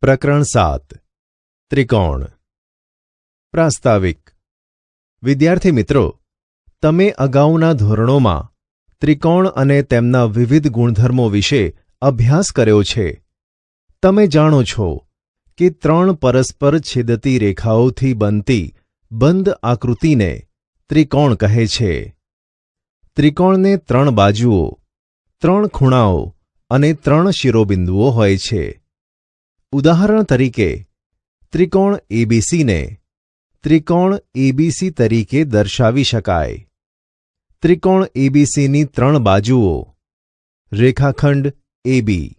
પ્રકરણ 7 ત્રિકોણ પ્રાસ્તાવિક વિદ્યાર્થી મિત્રો, તમે અગાઉના ધોરણોમાં ત્રિકોણ અને તેમના વિવિધ ગુણધર્મો વિશે અભ્યાસ કર્યો છે. તમે જાણો છો કે 3 પરસ્પર છેદતી રેખાઓથી બનતી બંધ આકૃતિને ત્રિકોણ કહે છે. ત્રિકોણને 3 બાજુઓ, 3 ખૂણાઓ અને 3 શિરોબિંદુઓ હોય છે. ઉદાહરણ તરીકે ત્રિકોણ એબીસીને ત્રિકોણ એબીસી તરીકે દર્શાવી શકાય. ત્રિકોણ એબીસીની 3 બાજુઓ રેખાખંડ એબી,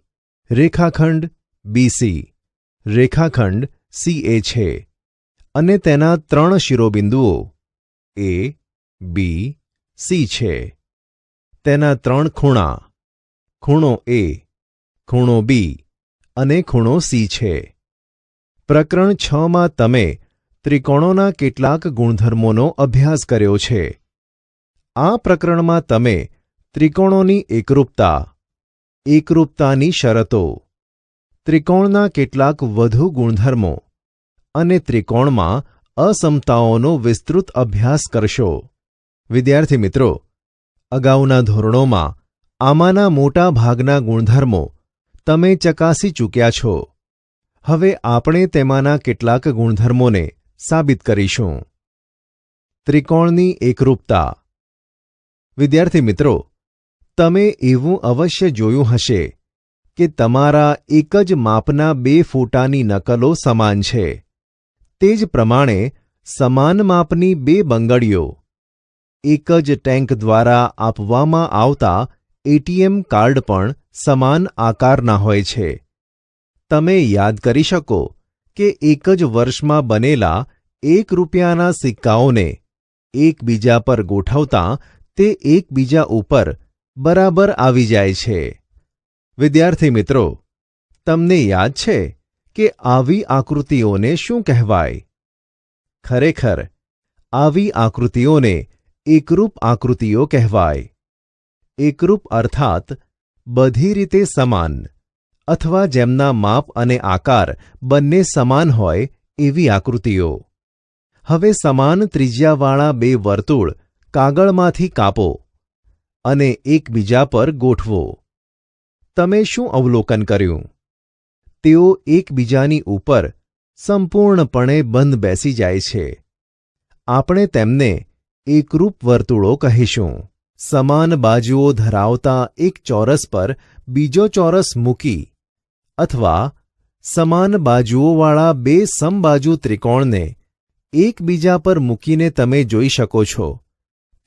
રેખાખંડ બીસી, રેખાખંડ સીએ છે અને તેના 3 શિરોબિંદુઓ એ, બી, સી છે. તેના 3 ખૂણા, ખૂણો એ, ખૂણો બી અને ખૂણો સી છે. પ્રકરણ 6માં તમે ત્રિકોણોના કેટલાક ગુણધર્મોનો અભ્યાસ કર્યો છે. આ પ્રકરણમાં તમે ત્રિકોણોની એકરૂપતા, એકરૂપતાની શરતો, ત્રિકોણના કેટલાક વધુ ગુણધર્મો અને ત્રિકોણમાં અસમતાઓનો વિસ્તૃત અભ્યાસ કરશો. વિદ્યાર્થી મિત્રો, અગાઉના ધોરણોમાં આમાંના મોટા ભાગના ગુણધર્મો તમે ચકાસી ચૂક્યા છો. હવે આપણે તેમાંના કેટલાક ગુણધર્મોને સાબિત કરીશું. ત્રિકોણની એકરૂપતા. વિદ્યાર્થી મિત્રો, તમે એવું અવશ્ય જોયું હશે કે તમારા એક જ માપના 2 ફોટાની નકલો સમાન છે. તે જ પ્રમાણે સમાન માપની 2 બંગડીઓ એક જ ટેન્ક દ્વારા આપવામાં આવતા એટીએમ કાર્ડ પણ સમાન આકારના હોય છે. તમે યાદ કરી શકો કે એક જ વર્ષમાં બનેલા 1 રૂપિયાના સિક્કાઓને એકબીજા પર ગોઠવતા તે એકબીજા ઉપર બરાબર આવી જાય છે. વિદ્યાર્થી મિત્રો, તમને યાદ છે કે આવી આકૃતિઓને શું કહેવાય? ખરેખર આવી આકૃતિઓને એકરૂપ આકૃતિઓ કહેવાય. એકરૂપ અર્થાત બધી રીતે સમાન અથવા જેમના માપ અને આકાર બંને સમાન હોય એવી આકૃતિઓ. હવે સમાન ત્રિજ્યાવાળા 2 વર્તુળ કાગળમાંથી કાપો અને એકબીજા પર ગોઠવો. તમે શું અવલોકન કર્યું? તેઓ એકબીજાની ઉપર સંપૂર્ણપણે બંધ બેસી જાય છે. આપણે તેમને એકરૂપ વર્તુળો કહીશું. સમાન બાજુઓ ધરાવતા એક ચોરસ પર બીજો ચોરસ મૂકી અથવા સમાન બાજુઓવાળા 2 સમબાજુ ત્રિકોણને એકબીજા પર મૂકીને તમે જોઈ શકો છો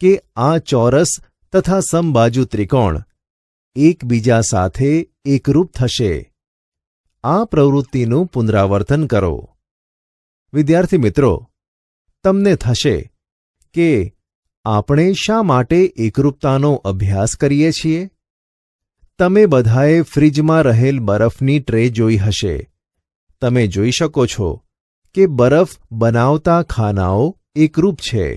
કે આ ચોરસ તથા સમબાજુ ત્રિકોણ એકબીજા સાથે એકરૂપ થશે. આ પ્રવૃત્તિનું પુનરાવર્તન કરો. વિદ્યાર્થી મિત્રો, તમને થશે કે આપણે શા માટે એકરૂપતાનો અભ્યાસ કરીએ છીએ? તમે બધાએ ફ્રિજમાં રહેલ બરફની ટ્રે જોઈ હશે. તમે જોઈ શકો છો કે બરફ બનાવતા ખાનાઓ એકરૂપ છે.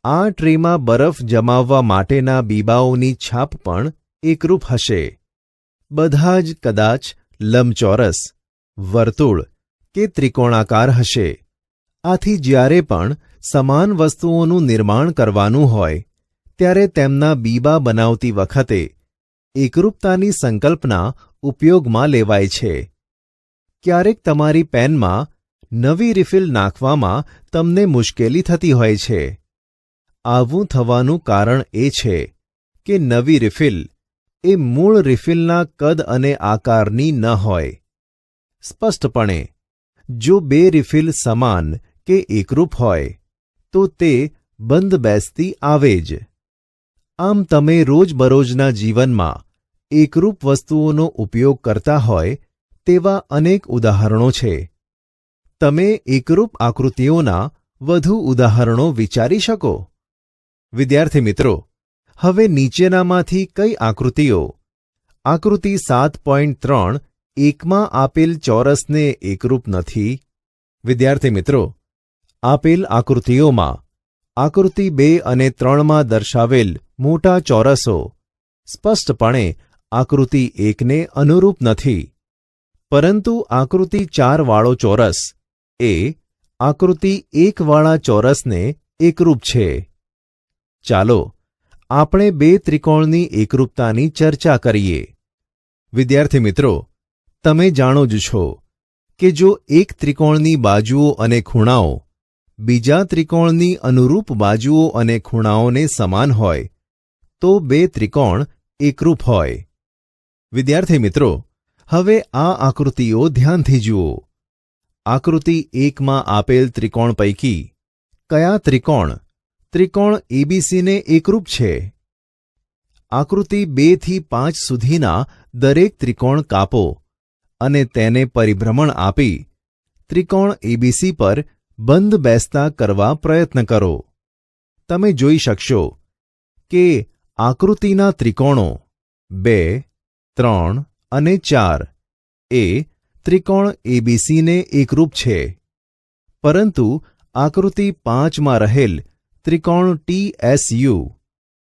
આ ટ્રેમાં બરફ જમાવવા માટેના બીબાઓની છાપ પણ એકરૂપ હશે. બધા જ કદાચ લંબચોરસ, વર્તુળ કે ત્રિકોણાકાર હશે. આથી જ્યારે પણ સમાન વસ્તુઓનું નિર્માણ કરવાનું હોય ત્યારે તેમના બીબા બનાવતી વખતે એકરૂપતાની સંકલ્પના ઉપયોગમાં લેવાય છે. ક્યારેક તમારી પેનમાં નવી રિફિલ નાખવામાં તમને મુશ્કેલી થતી હોય છે. આવું થવાનું કારણ એ છે કે નવી રિફિલ એ મૂળ રિફિલના કદ અને આકારની ન હોય. સ્પષ્ટપણે જો 2 રિફિલ સમાન કે એકરૂપ હોય તો તે બંધ બેસતી આવે જ. આમ તમે રોજબરોજના જીવનમાં એકરૂપ વસ્તુઓનો ઉપયોગ કરતા હોય તેવા અનેક ઉદાહરણો છે. તમે એકરૂપ આકૃતિઓના વધુ ઉદાહરણો વિચારી શકો? વિદ્યાર્થી મિત્રો, હવે નીચેનામાંથી કઈ આકૃતિઓ આકૃતિ 7.3 એકમાં આપેલ ચોરસને એકરૂપ નથી? વિદ્યાર્થી મિત્રો, આપેલ આકૃતિઓમાં આકૃતિ 2 અને 3માં દર્શાવેલ મોટા ચોરસો સ્પષ્ટપણે આકૃતિ 1ને અનુરૂપ નથી. પરંતુ આકૃતિ 4 વાળો ચોરસ એ આકૃતિ 1 વાળા ચોરસને એકરૂપ છે. ચાલો આપણે બે ત્રિકોણની એકરૂપતાની ચર્ચા કરીએ. વિદ્યાર્થી મિત્રો, તમે જાણો જ છો કે જો એક ત્રિકોણની બાજુઓ અને ખૂણાઓ બીજા ત્રિકોણની અનુરૂપ બાજુઓ અને ખૂણાઓને સમાન હોય તો બે ત્રિકોણ એકરૂપ હોય. વિદ્યાર્થી મિત્રો, હવે આ આકૃતિઓ ધ્યાનથી જુઓ. આકૃતિ 1માં આપેલ ત્રિકોણ પૈકી કયા ત્રિકોણ એબીસીને એકરૂપ છે? આકૃતિ 2 થી 5 સુધીના દરેક ત્રિકોણ કાપો અને તેને પરિભ્રમણ આપી ત્રિકોણ એબીસી પર બંધ બેસતા કરવા પ્રયત્ન કરો. તમે જોઈ શકશો કે આકૃતિના ત્રિકોણો 2, 3 અને 4 એ ત્રિકોણ એબીસીને એકરૂપ છે, પરંતુ આકૃતિ 5માં રહેલ ત્રિકોણ ટીએસયુ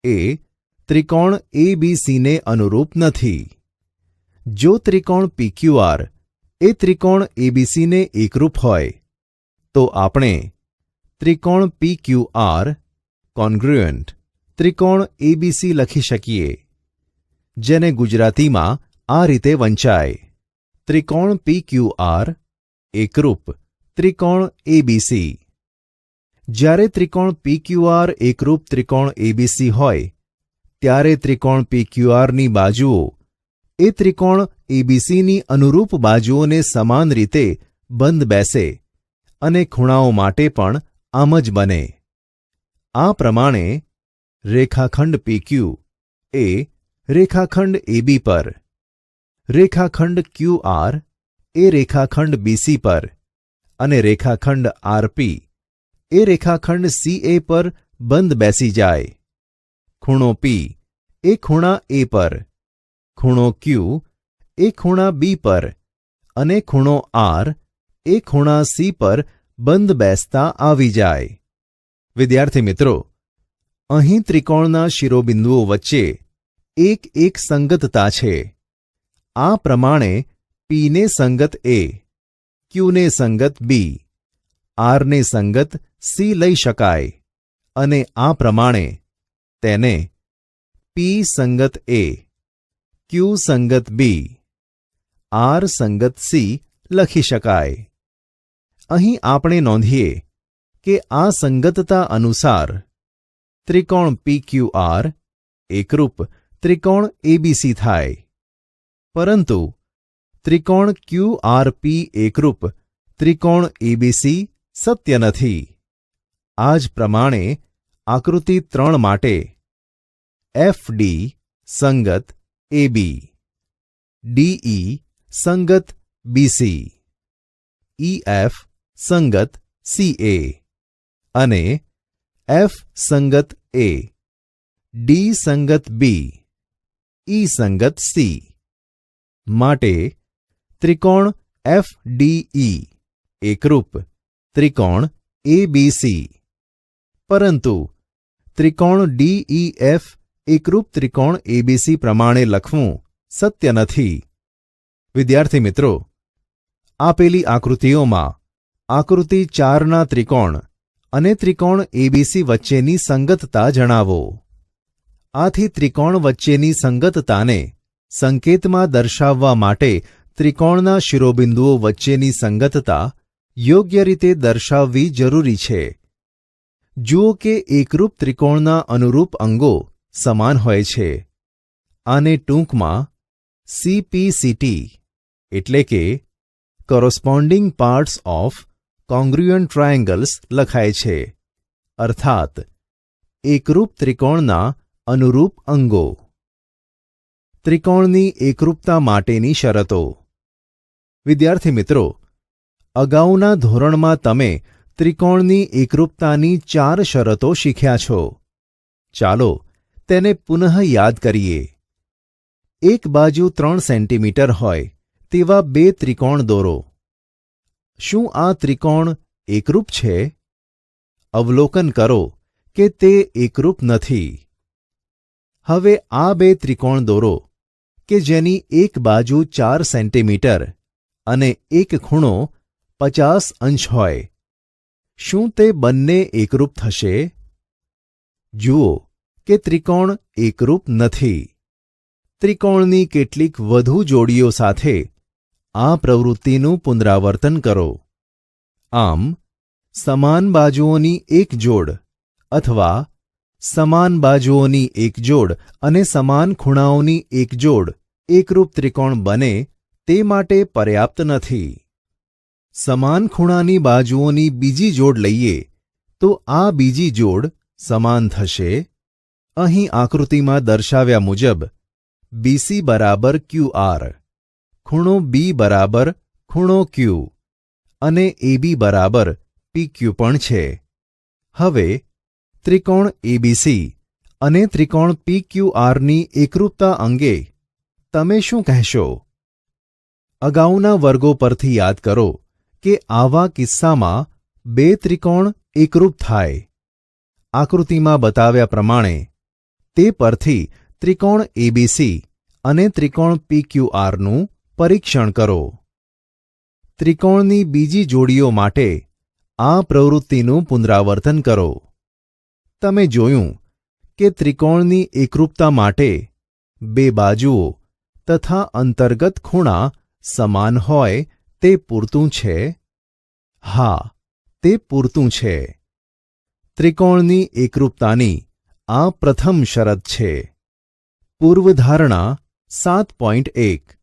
એ ત્રિકોણ એબીસીને અનુરૂપ નથી. જો ત્રિકોણ પીક્યુઆર એ ત્રિકોણ એબીસીને એકરૂપ હોય તો આપણે ત્રિકોણ પીક્યુઆર કોન્ગ્રુઅન્ટ ત્રિકોણ એબીસી લખી શકીએ, જેને ગુજરાતીમાં આ રીતે વંચાય: ત્રિકોણ પીક્યુઆર એકરૂપ ત્રિકોણ એબીસી. જ્યારે ત્રિકોણ પીક્યુઆર એકરૂપ ત્રિકોણ એબીસી હોય ત્યારે ત્રિકોણ પીક્યુઆરની બાજુઓ એ ત્રિકોણ એબીસીની અનુરૂપ બાજુઓને સમાન રીતે બંધ બેસે અને ખૂણાઓ માટે પણ આમ જ બને. આ પ્રમાણે રેખાખંડ PQ એ રેખાખંડ AB પર, રેખાખંડ QR એ રેખાખંડ BC પર અને રેખાખંડ RP એ રેખાખંડ CA પર બંધ બેસી જાય. ખૂણો P એ ખૂણા A પર, ખૂણો Q એ ખૂણા B પર અને ખૂણો R એ ખૂણા C પર બંધ બેસતા આવી જાય. વિદ્યાર્થી મિત્રો, અહીં ત્રિકોણના શિરોબિંદુઓ વચ્ચે એક સંગતતા છે. આ પ્રમાણે P ને સંગત A, Q ને સંગત B, R ને સંગત C લઈ શકાય અને આ પ્રમાણે તેને P સંગત A, Q સંગત B, R સંગત C લખી શકાય. અહીં આપણે નોંધીએ કે આ સંગતતા અનુસાર ત્રિકોણ PQR એકરૂપ ત્રિકોણ ABC થાય, પરંતુ ત્રિકોણ QRP એકરૂપ ત્રિકોણ ABC સત્ય નથી. આ જ પ્રમાણે આકૃતિ 3 માટે FD સંગત AB, DE સંગત BC, EF સંગત CA અને F સંગત A, D સંગત B, E સંગત C માટે ત્રિકોણ FDE એકરૂપ ત્રિકોણ ABC, પરંતુ ત્રિકોણ DEF એકરૂપ ત્રિકોણ ABC પ્રમાણે લખવું સત્ય નથી. વિદ્યાર્થી મિત્રો, આપેલી આકૃતિઓમાં આકૃતિ 4ના ત્રિકોણ અને ત્રિકોણ ABC વચ્ચેની સંગતતા જણાવો. આથી ત્રિકોણ વચ્ચેની સંગતતાને સંકેતમાં દર્શાવવા માટે ત્રિકોણના શિરોબિંદુઓ વચ્ચેની સંગતતા યોગ્ય રીતે દર્શાવવી જરૂરી છે. જુઓ કે એકરૂપ ત્રિકોણના અનુરૂપ અંગો સમાન હોય છે. આને ટૂંકમાં CPCT એટલે કે કોરોસ્પોન્ડિંગ પાર્ટ્સ ઓફ કોંગ્રુઅન્ટ ટ્રાયેંગલ્સ લખાય છે, અર્થાત એકરૂપ ત્રિકોણના અનુરૂપ અંગો. ત્રિકોણની એકરૂપતા માટેની શરતો. વિદ્યાર્થી મિત્રો, અગાઉના ધોરણમાં તમે ત્રિકોણની એકરૂપતાની 4 શરતો શીખ્યા છો. ચાલો તેને પુનઃ યાદ કરીએ. એક બાજુ 3 સેન્ટીમીટર હોય તેવા બે ત્રિકોણ દોરો. શું આ ત્રિકોણ એકરૂપ છે? અવલોકન કરો કે તે એકરૂપ નથી. હવે આ બે ત્રિકોણ દોરો કે જેની એક બાજુ 4 સેન્ટીમીટર અને એક ખૂણો 50 અંશ હોય, શું તે બંને એકરૂપ થશે? જુઓ કે ત્રિકોણ એકરૂપ નથી. ત્રિકોણની કેટલીક વધુ જોડીઓ સાથે આ પ્રવૃત્તિનું પુનરાવર્તન કરો. આમ, સમાન બાજુઓની એક જોડ અથવા સમાન બાજુઓની એક જોડ અને સમાન ખૂણાઓની એક જોડ એકરૂપ ત્રિકોણ બને તે માટે પર્યાપ્ત નથી. સમાન ખૂણાની બાજુઓની બીજી જોડ લઈએ તો આ બીજી જોડ સમાન થશે. અહીં આકૃતિમાં દર્શાવ્યા મુજબ BC બરાબર QR, ખૂણો B બરાબર ખૂણો Q અને AB બરાબર PQ પણ છે. હવે ત્રિકોણ ABC અને ત્રિકોણ PQRની એકરૂપતા અંગે તમે શું કહેશો? અગાઉના વર્ગો પરથી યાદ કરો કે આવા કિસ્સામાં બે ત્રિકોણ એકરૂપ થાય. આકૃતિમાં બતાવ્યા પ્રમાણે તે પરથી ત્રિકોણ ABC અને ત્રિકોણ PQRનું પરીક્ષણ કરો. ત્રિકોણની બીજી જોડીઓ માટે આ પ્રવૃત્તિનું પુનરાવર્તન કરો. તમે જોયું કે ત્રિકોણની એકરૂપતા માટે બે બાજુઓ તથા અંતર્ગત ખૂણા સમાન હોય તે પૂરતું છે? હા, તે પૂરતું છે. ત્રિકોણની એકરૂપતાની આ પ્રથમ શરત છે. પૂર્વધારણા 7.1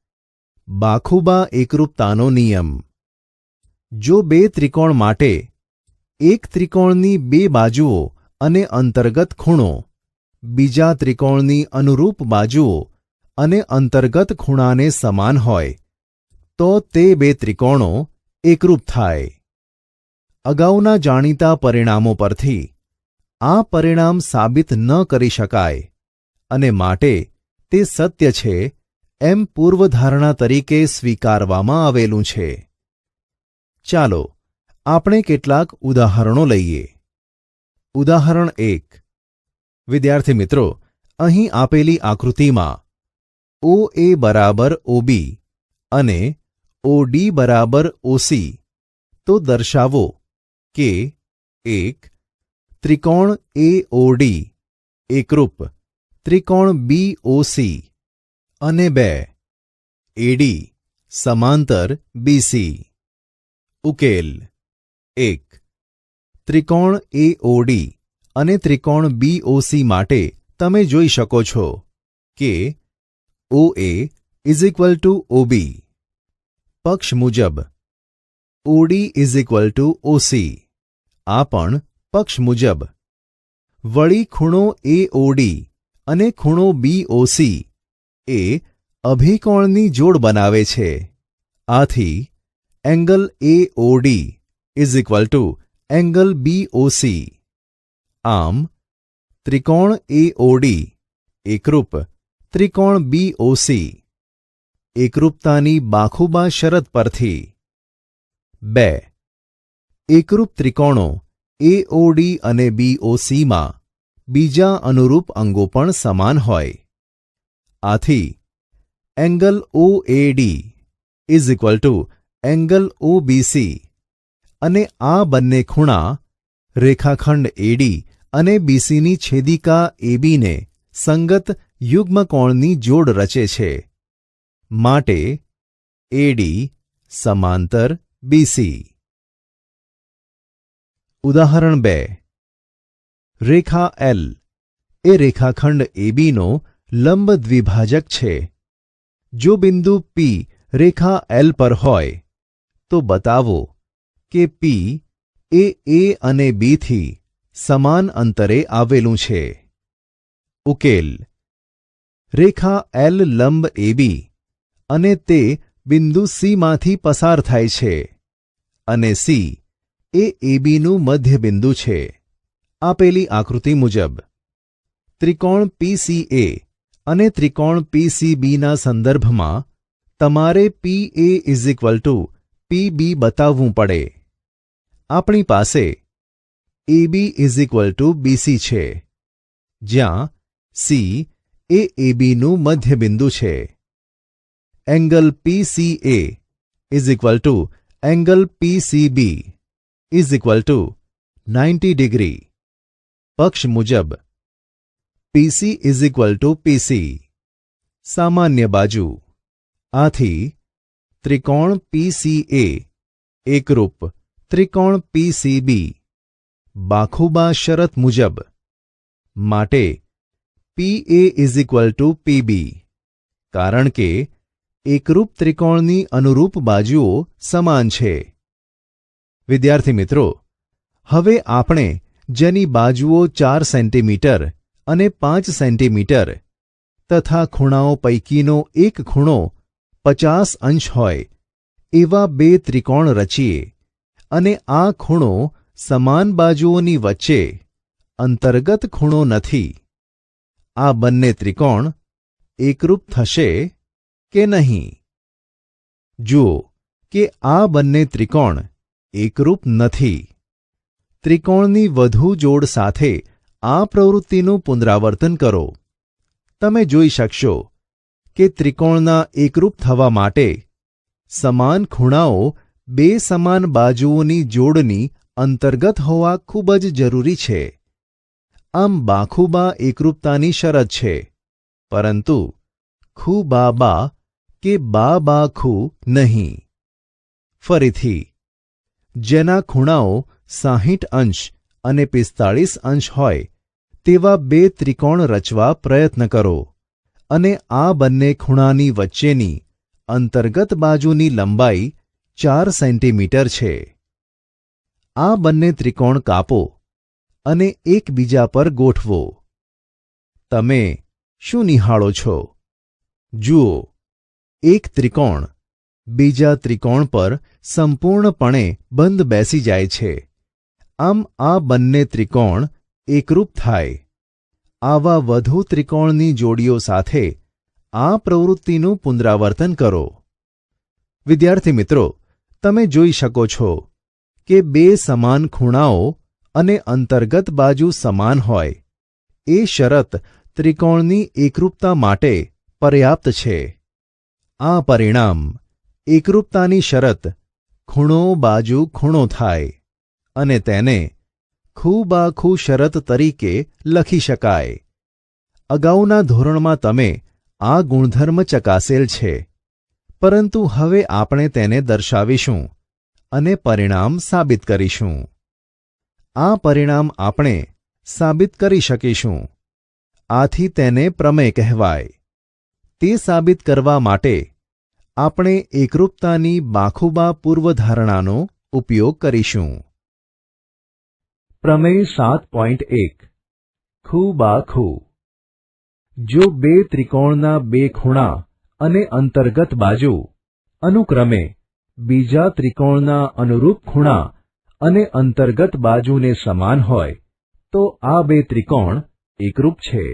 બાખુબા એકરૂપતાનો નિયમ. જો બે ત્રિકોણ માટે એક ત્રિકોણની બે બાજુઓ અને અંતર્ગત ખૂણો બીજા ત્રિકોણની અનુરૂપ બાજુઓ અને અંતર્ગત ખૂણાને સમાન હોય તો તે બે ત્રિકોણો એકરૂપ થાય. અગાઉના જાણીતા પરિણામો પરથી આ પરિણામ સાબિત ન કરી શકાય અને માટે તે સત્ય છે એમ પૂર્વધારણા તરીકે સ્વીકારવામાં આવેલું છે. ચાલો આપણે કેટલાક ઉદાહરણો લઈએ. ઉદાહરણ 1. વિદ્યાર્થી મિત્રો, અહીં આપેલી આકૃતિમાં OA બરાબર OB અને OD બરાબર OC તો દર્શાવો કે 1. ત્રિકોણ AOD એકરૂપ ત્રિકોણ BOC અને 2. AD સમાંતર BC. ઉકેલ. 1. ત્રિકોણ AOD અને ત્રિકોણ BOC માટે તમે જોઈ શકો છો કે OA = OB. પક્ષ મુજબ OD = OC. આ પણ પક્ષ મુજબ. વળી ખૂણો AOD અને ખૂણો BOC એ અભિકોણની જોડ બનાવે છે. આથી એંગલ AOD = એંગલ BOC. આમ ત્રિકોણ AOD એકરૂપ ત્રિકોણ BOC. એકરૂપતાની બાખુબા શરત પરથી. 2. એકરૂપ ત્રિકોણો AOD અને BOCમાં બીજા અનુરૂપ અંગો પણ સમાન હોય. આથી એંગલ OAD = એંગલ OBC અને આ બંને ખૂણા રેખાખંડ AD અને BCની છેદિકા AB ને સંગત યુગ્મકોણની જોડ રચે છે. માટે AD સમાંતર BC. ઉદાહરણ 2. રેખા L એ રેખાખંડ ABનો લંબ દ્વિભાજક છે. જો બિંદુ P રેખા L પર હોય તો બતાવો કે P એ A અને B થી સમાન અંતરે આવેલું છે. ઉકેલ. રેખા L લંબ AB અને તે બિંદુ C માંથી પસાર થાય છે અને C એ ABનું મધ્યબિંદુ છે. આપેલી આકૃતિ મુજબ ત્રિકોણ PCA અને ત્રિકોણ PCBના સંદર્ભમાં તમારે PA = PB બતાવવું પડે. આપણી પાસે AB = BC છે, જ્યાં C એ ABનું મધ્યબિંદુ છે. Angle PCA is equal to angle PCB is equal two 90 degree. પક્ષ મુજબ PC is equal two PC. સામાન્ય બાજુ. આથી ત્રિકોણ PCA એકરૂપ ત્રિકોણ PCB બાખુબા શરત મુજબ. માટે PA is equal two PB, કારણ કે એકરૂપ ત્રિકોણની અનુરૂપ બાજુઓ સમાન છે. વિદ્યાર્થી મિત્રો, હવે આપણે જેની બાજુઓ 4 સેન્ટીમીટર અને 5 સેન્ટીમીટર તથા ખૂણાઓ પૈકીનો એક ખૂણો 50 અંશ હોય એવા બે ત્રિકોણ રચીએ અને આ ખૂણો સમાન બાજુઓની વચ્ચે અંતર્ગત ખૂણો નથી. આ બંને ત્રિકોણ એકરૂપ થશે કે નહીં? જુઓ કે આ બંને ત્રિકોણ એકરૂપ નથી. ત્રિકોણની વધુ જોડ સાથે આ પ્રવૃત્તિનું પુનરાવર્તન કરો. તમે જોઈ શકશો કે ત્રિકોણના એકરૂપ થવા માટે સમાન ખૂણાઓ બે સમાન બાજુઓની જોડની અંતર્ગત હોવા ખૂબ જ જરૂરી છે. આમ બાખુબા એકરૂપતાની શરત છે, પરંતુ ખૂ બા બા કે બા બા ખૂ નહીં. ફરીથી, જેના ખૂણાઓ 60 અંશ અને 45 અંશ હોય તેવા બે ત્રિકોણ રચવા પ્રયત્ન કરો અને આ બંને ખૂણાની વચ્ચેની અંતર્ગત બાજુની લંબાઈ 4 સેન્ટીમીટર છે. આ બંને ત્રિકોણ કાપો અને એકબીજા પર ગોઠવો. તમે શું નિહાળો છો? જુઓ, એક ત્રિકોણ બીજા ત્રિકોણ પર સંપૂર્ણપણે બંધ બેસી જાય છે. આમ આ બંને ત્રિકોણ એકરૂપ થાય. આવા વધુ ત્રિકોણની જોડીઓ સાથે આ પ્રવૃત્તિનું પુનરાવર્તન કરો. વિદ્યાર્થી મિત્રો, તમે જોઈ શકો છો કે બે સમાન ખૂણાઓ અને અંતર્ગત બાજુ સમાન હોય એ શરત ત્રિકોણની એકરૂપતા માટે પર્યાપ્ત છે. આ પરિણામ એકરૂપતાની શરત ખૂણો બાજુ ખૂણો થાય અને તેને ખૂ બા ખૂ શરત તરીકે લખી શકાય. અગાઉના ધોરણમાં તમે આ ગુણધર્મ ચકાસેલ છે, પરંતુ હવે આપણે તેને દર્શાવીશું અને પરિણામ સાબિત કરીશું. આ પરિણામ આપણે સાબિત કરી શકીશું. આથી તેને પ્રમેય કહેવાય. તે સાબિત કરવા માટે આપણે એકરૂપતાની બાખુબા પૂર્વધારણાનો ઉપયોગ કરીશું. પ્રમેય 7.1 ખૂ બા ખૂ. જો બે ત્રિકોણના બે ખૂણા અને અંતર્ગત બાજુ અનુક્રમે બીજા ત્રિકોણના અનુરૂપ ખૂણા અને અંતર્ગત બાજુને સમાન હોય તો આ બે ત્રિકોણ એકરૂપ છે.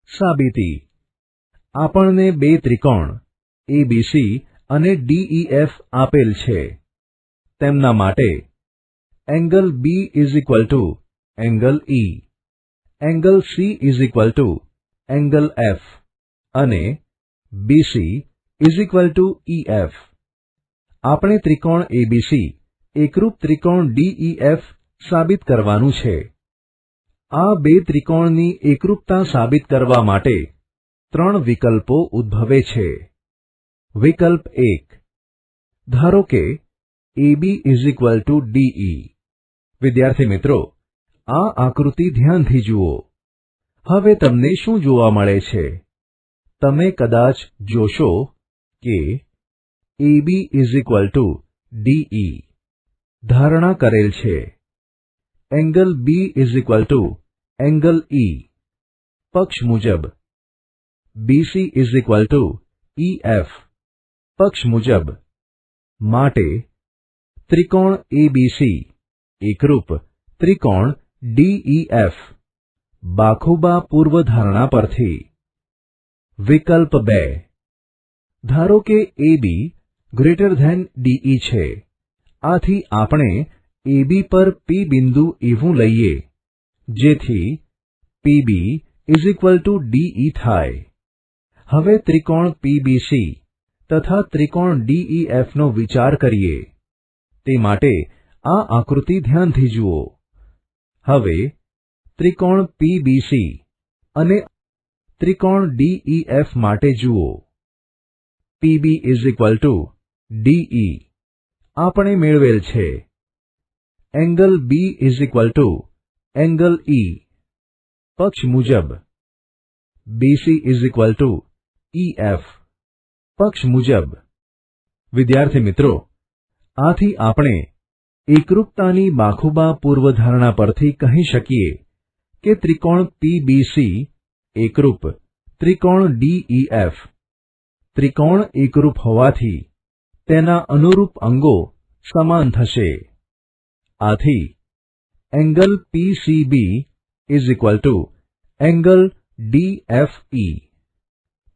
સાબિતી. આપણને બે ત્રિકોણ ABC અને DEF આપેલ છે. તેમના માટે angle B is equal to angle E, angle C is equal to angle F અને BC is equal two EF. આપણે ત્રિકોણ ABC એકરૂપ ત્રિકોણ DEF સાબિત કરવાનું છે. આ બે ત્રિકોણની એકરૂપતા સાબિત કરવા માટે 3 વિકલ્પો ઉદ્ભવે છે. વિકલ્પ 1. ધારો કે AB is equal two DE. વિદ્યાર્થી મિત્રો, આ આકૃતિ ધ્યાનથી જુઓ. હવે તમને શું જોવા મળે છે? તમે કદાચ જોશો કે AB is equal two DE ધારણા કરેલ છે. Angle B is equal to angle E પક્ષ મુજબ. BC is equal two EF પક્ષ મુજબ. માટે ત્રિકોણ ABC એકરૂપ ત્રિકોણ DEF બાખુબા પૂર્વધારણા પરથી. વિકલ્પ 2. ધારો કે AB ગ્રેટર ધેન DE છે. આથી આપણે AB પર P બિંદુ એવું લઈએ જેથી PB is equal two DE થાય. હવે ત્રિકોણ PBC તથા ત્રિકોણ DEF નો વિચાર કરીએ. તે માટે આ આકૃતિ ધ્યાનથી જુઓ. હવે ત્રિકોણ PBC અને ત્રિકોણ DEF માટે જુઓ. PB = DE આપણે મેળવેલ છે. એંગલ B = એંગલ E પક્ષ મુજબ. BC = EF પક્ષ મુજબ. વિદ્યાર્થી મિત્રો, આથી આપણે એકરૂપતાની બાખુબા પૂર્વધારણા પરથી કહી શકીએ કે ત્રિકોણ PBC એકરૂપ ત્રિકોણ DEF. ત્રિકોણ એકરૂપ હોવાથી તેના અનુરૂપ અંગો સમાન થશે. આથી એંગલ PCB = એંગલ DFE.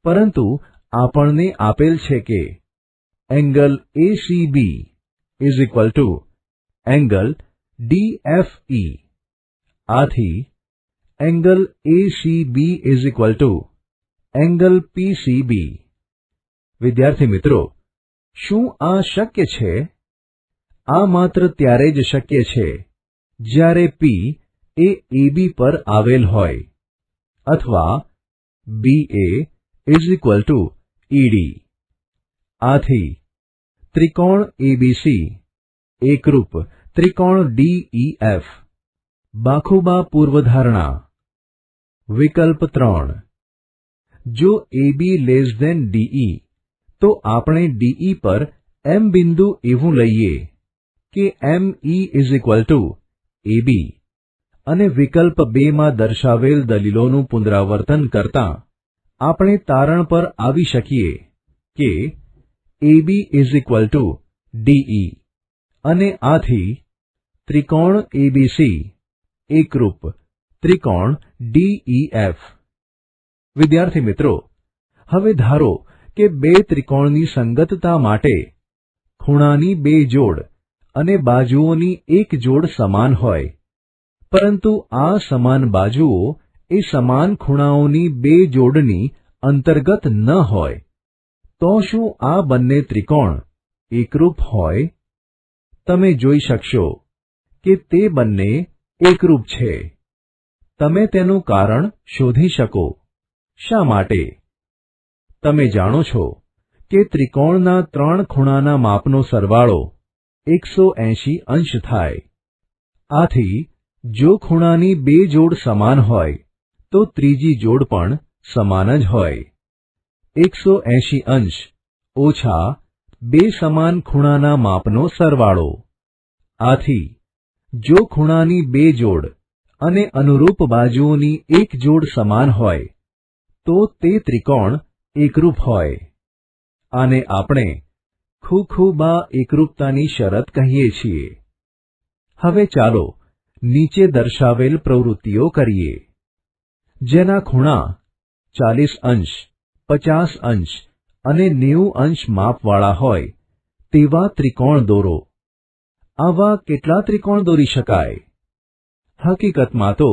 પરંતુ આપણને આપેલ છે કે એંગલ ACB = એંગલ DFE. આથી એંગલ ACB = એંગલ PCB. વિદ્યાર્થી મિત્રો, શું આ શક્ય છે? આ માત્ર ત્યારે જ શક્ય છે જ્યારે P એ AB પર આવેલ હોય અથવા BA = ED. આથી ત્રિકોણ ABC એકરૂપ ત્રિકોણ DEF. બાખુબા પૂર્વધારણા. વિકલ્પ 3. જો AB DE તો આપણે DE પર M બિંદુ એવું લઈએ કે ME = AB અને વિકલ્પ 2 માં દર્શાવેલ દલીલોનું પુનરાવર્તન કરતા આપણે તારણ પર આવી શકીએ કે AB = DE અને આથી ત્રિકોણ ABC એકરૂપ ત્રિકોણ DEF. વિદ્યાર્થી મિત્રો, હવે ધારો કે બે ત્રિકોણની સંગતતા માટે ખૂણાની બે જોડ અને બાજુઓની એક જોડ સમાન હોય, પરંતુ આ સમાન બાજુઓ એ સમાન ખૂણાઓની બે જોડની અંતર્ગત ન હોય, તો શું આ બંને ત્રિકોણ એકરૂપ હોય? તમે જોઈ શકશો કે તે બંને એકરૂપ છે. તમે તેનું કારણ શોધી શકો. શા માટે? તમે જાણો છો કે ત્રિકોણના ત્રણ ખૂણાના માપનો સરવાળો 180 અંશ થાય. આથી જો ખૂણાની બે જોડ સમાન હોય તો ત્રીજી જોડ પણ સમાન જ હોય. 180 અંશ ઓછા બે સમાન ખૂણાના માપનો સરવાળો. આથી જો ખૂણાની બે જોડ અને અનુરૂપ બાજુઓની એક જોડ સમાન હોય તો તે ત્રિકોણ એકરૂપ હોય. આને આપણે ખૂબા એકરૂપતાની શરત કહીએ છીએ. હવે ચાલો નીચે દર્શાવેલ પ્રવૃત્તિઓ કરીએ. જેના ખૂણા 40 અંશ, 50 અંશ અને 90 અંશ માપવાળા હોય તેવા ત્રિકોણ દોરો. આવા કેટલા ત્રિકોણ દોરી શકાય? હકીકતમાં તો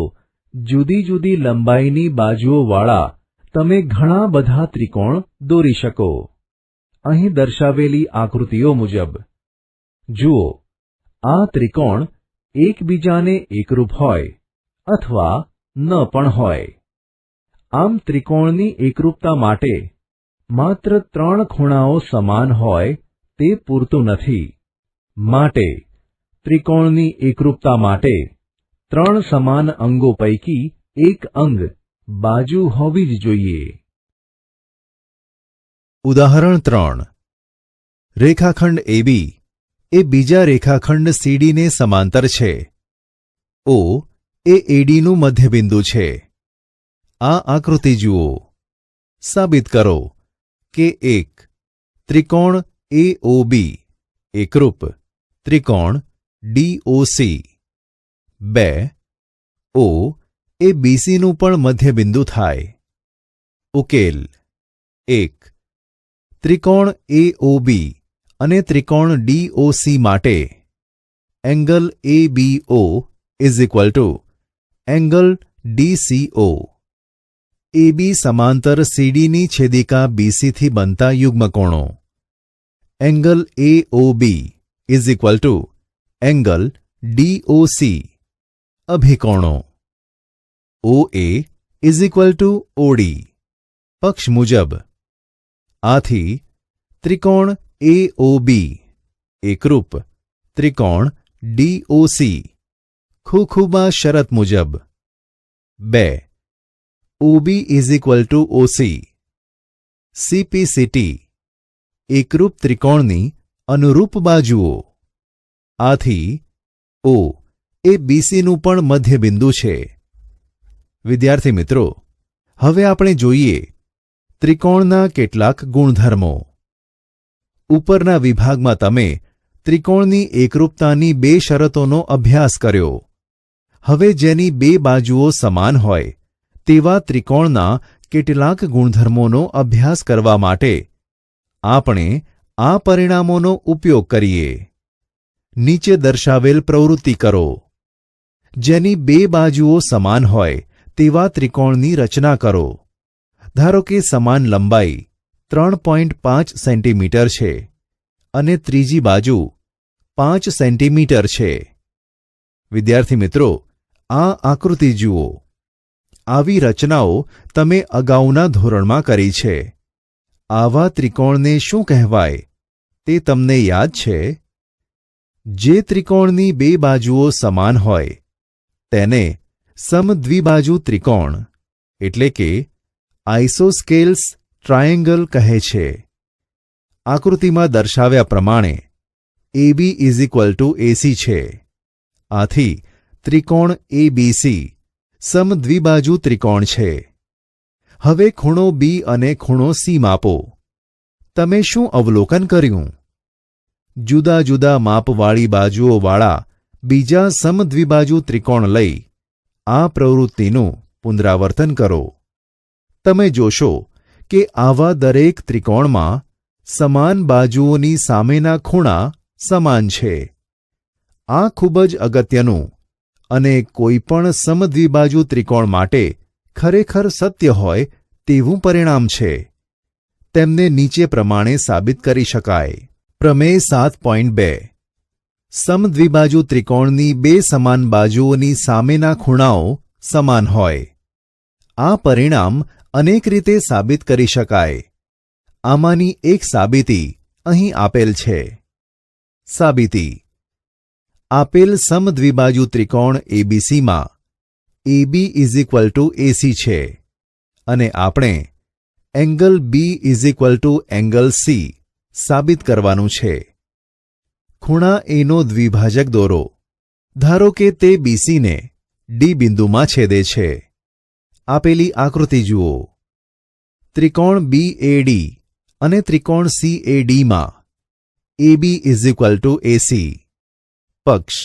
જુદી જુદી લંબાઈની બાજુઓ વાળા તમે ઘણા બધા ત્રિકોણ દોરી શકો. અહીં દર્શાવેલી આકૃતિઓ મુજબ. જુઓ, આ ત્રિકોણ એકબીજાને એકરૂપ હોય અથવા ન પણ હોય. આમ ત્રિકોણની એકરૂપતા માટે માત્ર ત્રણ ખૂણાઓ સમાન હોય તે પૂરતું નથી. માટે ત્રિકોણની એકરૂપતા માટે ત્રણ સમાન અંગો પૈકી એક અંગ બાજુ હોવી જ જોઈએ. ઉદાહરણ 3. રેખાખંડ AB એ બીજા રેખાખંડ CD ને સમાંતર છે. O એ AD નું મધ્યબિંદુ છે. આ આકૃતિ જુઓ. સાબિત કરો કે 1. ત્રિકોણ AOB એકરૂપ ત્રિકોણ DOC. 2. O એ BC નું પણ મધ્યબિંદુ થાય. ઉકેલ. 1. ત્રિકોણ AOB અને ત્રિકોણ DOC માટે angle ABO = angle DCO. AB સમાંતર CD ની છેદિકા BC થી બનતા યુગ્મકોણો. Angle AOB is equal to angle DOC. અભિકોણો OA is equal to OD. પક્ષ મુજબ. આથી ત્રિકોણ AOB એકરૂપ ત્રિકોણ DOC ખૂખુબા શરત મુજબ. 2. OB is equal two OC. CPCT એકરૂપ ત્રિકોણની અનુરૂપ બાજુઓ. આથી O એ BCનું પણ મધ્યબિંદુ છે. વિદ્યાર્થી મિત્રો, હવે આપણે જોઈએ ત્રિકોણના કેટલાક ગુણધર્મો. ઉપરના વિભાગમાં તમે ત્રિકોણની એકરૂપતાની 2 શરતોનો અભ્યાસ કર્યો. હવે જેની 2 બાજુઓ સમાન હોય તેવા ત્રિકોણના કેટલાક ગુણધર્મોનો અભ્યાસ કરવા માટે આપણે આ પરિણામોનો ઉપયોગ કરીએ. નીચે દર્શાવેલ પ્રવૃત્તિ કરો. જેની 2 બાજુઓ સમાન હોય તેવા ત્રિકોણની રચના કરો. ધારો કે સમાન લંબાઈ 3.5 સેન્ટીમીટર છે અને ત્રીજી બાજુ 5 સેન્ટીમીટર છે. વિદ્યાર્થી મિત્રો, આ આકૃતિ જુઓ. આવી રચનાઓ તમે અગાઉના ધોરણમાં કરી છે. આવા ત્રિકોણને શું કહેવાય તે તમને યાદ છે? જે ત્રિકોણની 2 બાજુઓ સમાન હોય તેને સમદ્વિબાજુ ત્રિકોણ એટલે કે આઇસોસ્કેલ્સ ટ્રાયેંગલ કહે છે. આકૃતિમાં દર્શાવ્યા પ્રમાણે AB is equal two AC છે. આથી ત્રિકોણ ABC સમદ્વિબાજુ ત્રિકોણ છે. હવે ખૂણો B અને ખૂણો C માપો. તમે શું અવલોકન કર્યું? જુદા જુદા માપવાળી બાજુઓવાળા બીજા સમદ્વિબાજુ ત્રિકોણ લઈ આ પ્રવૃત્તિનું પુનરાવર્તન કરો. તમે જોશો કે આવા દરેક ત્રિકોણમાં સમાન બાજુઓની સામેના ખૂણા સમાન છે. આ ખૂબ જ અગત્યનું અને કોઈપણ સમદ્વિબાજુ ત્રિકોણ માટે ખરેખર સત્ય હોય તેવું પરિણામ છે. તેમને નીચે પ્રમાણે સાબિત કરી શકાય. પ્રમેય 7.2. સમદ્વિબાજુ ત્રિકોણની 2 સમાન બાજુઓની સામેના ખૂણાઓ સમાન હોય. આ પરિણામ અનેક રીતે સાબિત કરી શકાય. આમાંની એક સાબિતી અહીં આપેલ છે. સાબિતી: આપેલ સમદ્વિબાજુ ત્રિકોણ ABCમાં AB is equal two AC છે અને આપણે angle B is equal to angle C સાબિત કરવાનું છે. ખૂણા A નો દ્વિભાજક દોરો. ધારો કે તે BCને D બિંદુમાં છેદે છે. આપેલી આકૃતિ જુઓ. ત્રિકોણ BAD અને ત્રિકોણ CADમાં AB is equal two AC. પક્ષ: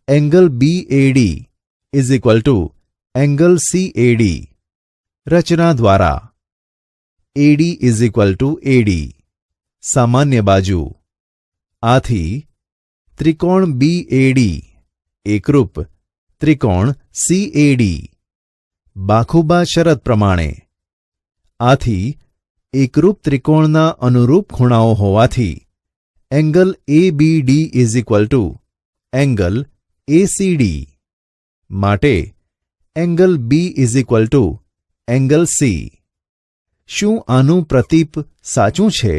angle BAD is equal to angle CAD. રચના દ્વારા AD is equal two AD. સામાન્ય બાજુ. આથી ત્રિકોણ BAD એકરૂપ ત્રિકોણ CAD. બાખુબા શરત પ્રમાણે. આથી એકરૂપ ત્રિકોણના અનુરૂપ ખૂણાઓ હોવાથી angle ABD is equal to angle ACD. માટે angle B is equal to angle C. શું આનું પ્રતીપ સાચું છે?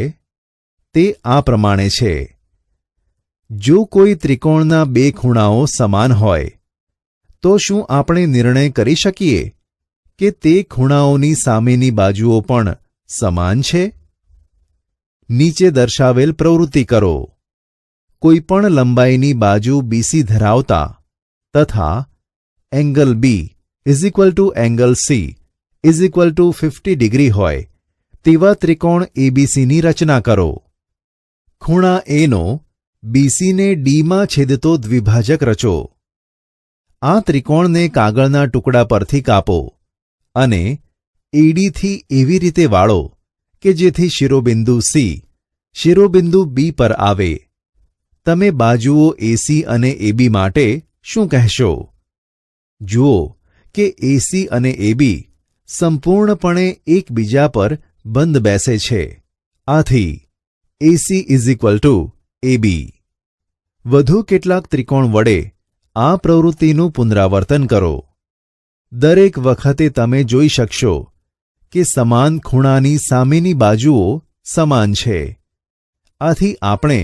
તે આ પ્રમાણે છે. જો કોઈ ત્રિકોણના 2 ખૂણાઓ સમાન હોય તો શું આપણે નિર્ણય કરી શકીએ કે તે ખૂણાઓની સામેની બાજુઓ પણ સમાન છે? નીચે દર્શાવેલ પ્રવૃત્તિ કરો. કોઈપણ લંબાઈની બાજુ BC ધરાવતા તથા angle B is equal to angle C is equal two 50 degree હોય તેવા ત્રિકોણ ABCની રચના કરો. ખૂણા A નો BCને Dમાં છેદતો દ્વિભાજક રચો. આ ત્રિકોણને કાગળના ટુકડા પરથી કાપો અને AD થી એવી રીતે વાળો કે જેથી શિરોબિંદુ C શિરોબિંદુ B પર આવે. તમે બાજુઓ AC અને AB માટે શું કહેશો? જુઓ કે AC અને AB સંપૂર્ણપણે એકબીજા પર બંધ બેસે છે. આથી AC = AB. વધુ કેટલાક ત્રિકોણ વડે આ પ્રવૃત્તિનું પુનરાવર્તન કરો. દરેક વખતે તમે જોઈ શકશો કે સમાન ખૂણાની સામેની બાજુઓ સમાન છે. આથી આપણે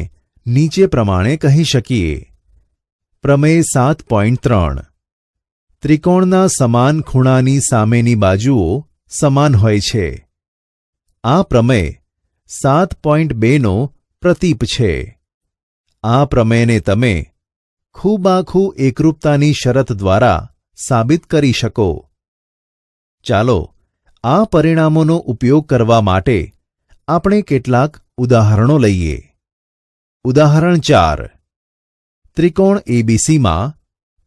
નીચે પ્રમાણે કહી શકીએ. પ્રમેય 7.3 ત્રિકોણના સમાન ખૂણાની સામેની બાજુઓ સમાન હોય છે. આ પ્રમેય 7.2 નો પ્રતીપ છે. આ પ્રમેયને તમે ખૂબાખૂ એકરૂપતાની શરત દ્વારા સાબિત કરી શકો. ચાલો આ પરિણામોનો ઉપયોગ કરવા માટે આપણે કેટલાક ઉદાહરણો લઈએ. ઉદાહરણ 4. ત્રિકોણ ABCમાં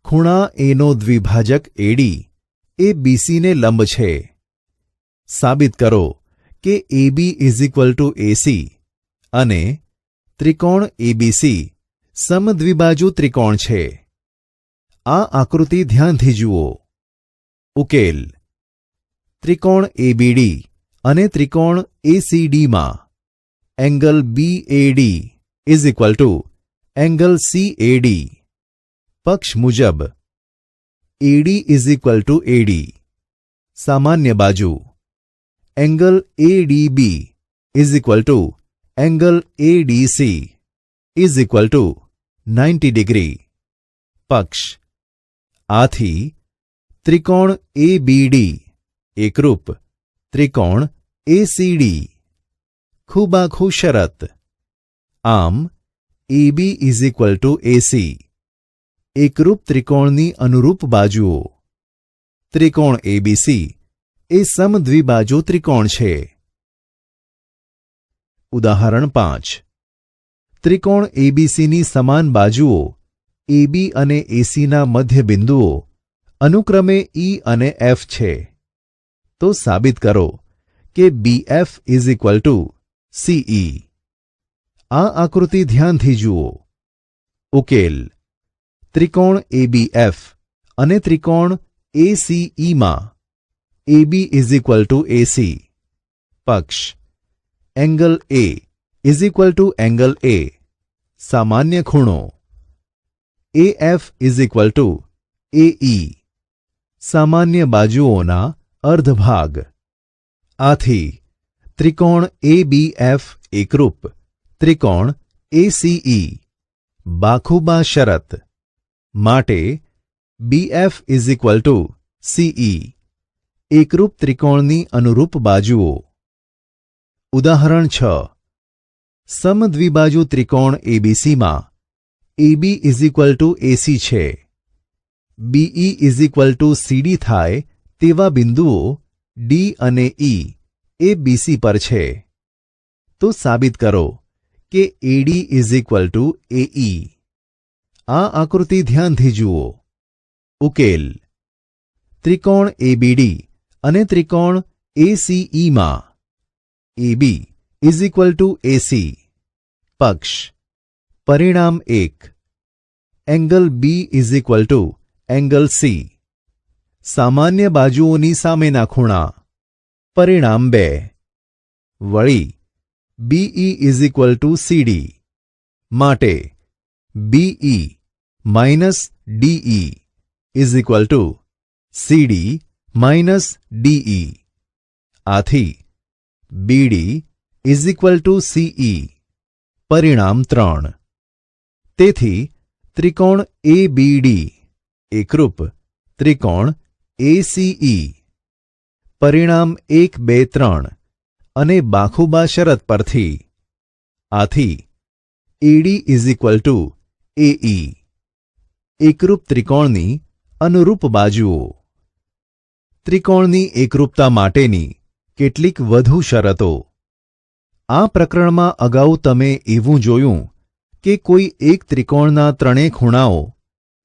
ખૂણા A નો દ્વિભાજક AD એ BC ને લંબ છે. સાબિત કરો કે AB = AC અને ત્રિકોણ ABC સમદ્વિબાજુ ત્રિકોણ છે. આ આકૃતિ ધ્યાનથી જુઓ. ઉકેલ. ત્રિકોણ ABD અને ત્રિકોણ ACDમાં એંગલ BAD = એંગલ CAD. પક્ષ મુજબ AD = AD. સામાન્ય બાજુ angle ADB = angle ADC = 90 degree. પક્ષ. આથી ત્રિકોણ ABD એકરૂપ ત્રિકોણ ACD. ખૂબાખૂ શરત. આમ AB = AC. એકરૂપ ત્રિકોણની અનુરૂપ બાજુઓ. ત્રિકોણ ABC એ સમદ્વિબાજુ ત્રિકોણ છે. ઉદાહરણ 5. ત્રિકોણ ABCની સમાન બાજુઓ AB અને ACના મધ્યબિંદુઓ અનુક્રમે E અને F છે. તો સાબિત કરો કે BF = CE. આ આકૃતિ ધ્યાનથી જુઓ. ઉકેલ. ત્રિકોણ ABF અને ત્રિકોણ ACEમાં AB = AC. પક્ષ. Angle A = angle A. સામાન્ય ખૂણો AF = AE. સામાન્ય બાજુઓના અર્ધભાગ. આથી ત્રિકોણ ABF એકરૂપ ત્રિકોણ ACE. બાખુબા શરત માટે BF = CE. એકરૂપ ત્રિકોણની અનુરૂપ બાજુઓ. ઉદાહરણ 6. સમદ્વિબાજુ ત્રિકોણ ABCમાં AB = AC છે. BE = CD થાય તેવા બિંદુઓ D અને E એ BC પર છે. તો સાબિત કરો કે AD = AE. આ આકૃતિ ધ્યાનથી જુઓ. ઉકેલ. ત્રિકોણ ABD અને ત્રિકોણ ACEમાં AB = AC. પક્ષ. પરિણામ 1. Angle B = angle C. સામાન્ય બાજુઓની સામેના ખૂણા. પરિણામ 2. વળી BE = CD માટે BE - DE = CD - DE. આથી BD = CE. પરિણામ 3. તેથી ત્રિકોણ ABD એકરૂપ ત્રિકોણ ACE. પરિણામ 1, 2, 3 અને બાખુબા શરત પરથી. આથી AD = AE. એકરૂપ ત્રિકોણની અનુરૂપ બાજુઓ. ત્રિકોણની એકરૂપતા માટેની કેટલીક વધુ શરતો. આ પ્રકરણમાં અગાઉ તમે એવું જોયું કે કોઈ એક ત્રિકોણના ત્રણેય ખૂણાઓ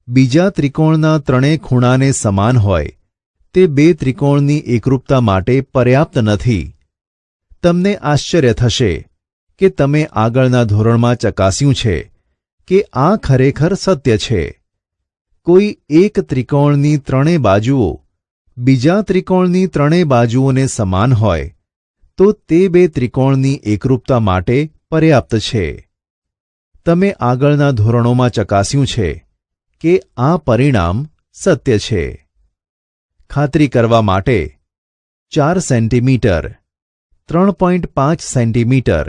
બીજા ત્રિકોણના ત્રણેય ખૂણાને સમાન હોય તે બે ત્રિકોણની એકરૂપતા માટે પર્યાપ્ત નથી. તમને આશ્ચર્ય થશે કે તમે આગળના ધોરણમાં ચકાસ્યું છે કે આ ખરેખર સત્ય છે. કોઈ એક ત્રિકોણની ત્રણેય બાજુઓ બીજા ત્રિકોણની ત્રણેય બાજુઓને સમાન હોય તો તે બે ત્રિકોણની એકરૂપતા માટે પર્યાપ્ત છે. તમે આગળના ધોરણોમાં ચકાસ્યું છે કે આ પરિણામ સત્ય છે. ખાતરી કરવા માટે 4 સેન્ટીમીટર, 3.5 સેન્ટીમીટર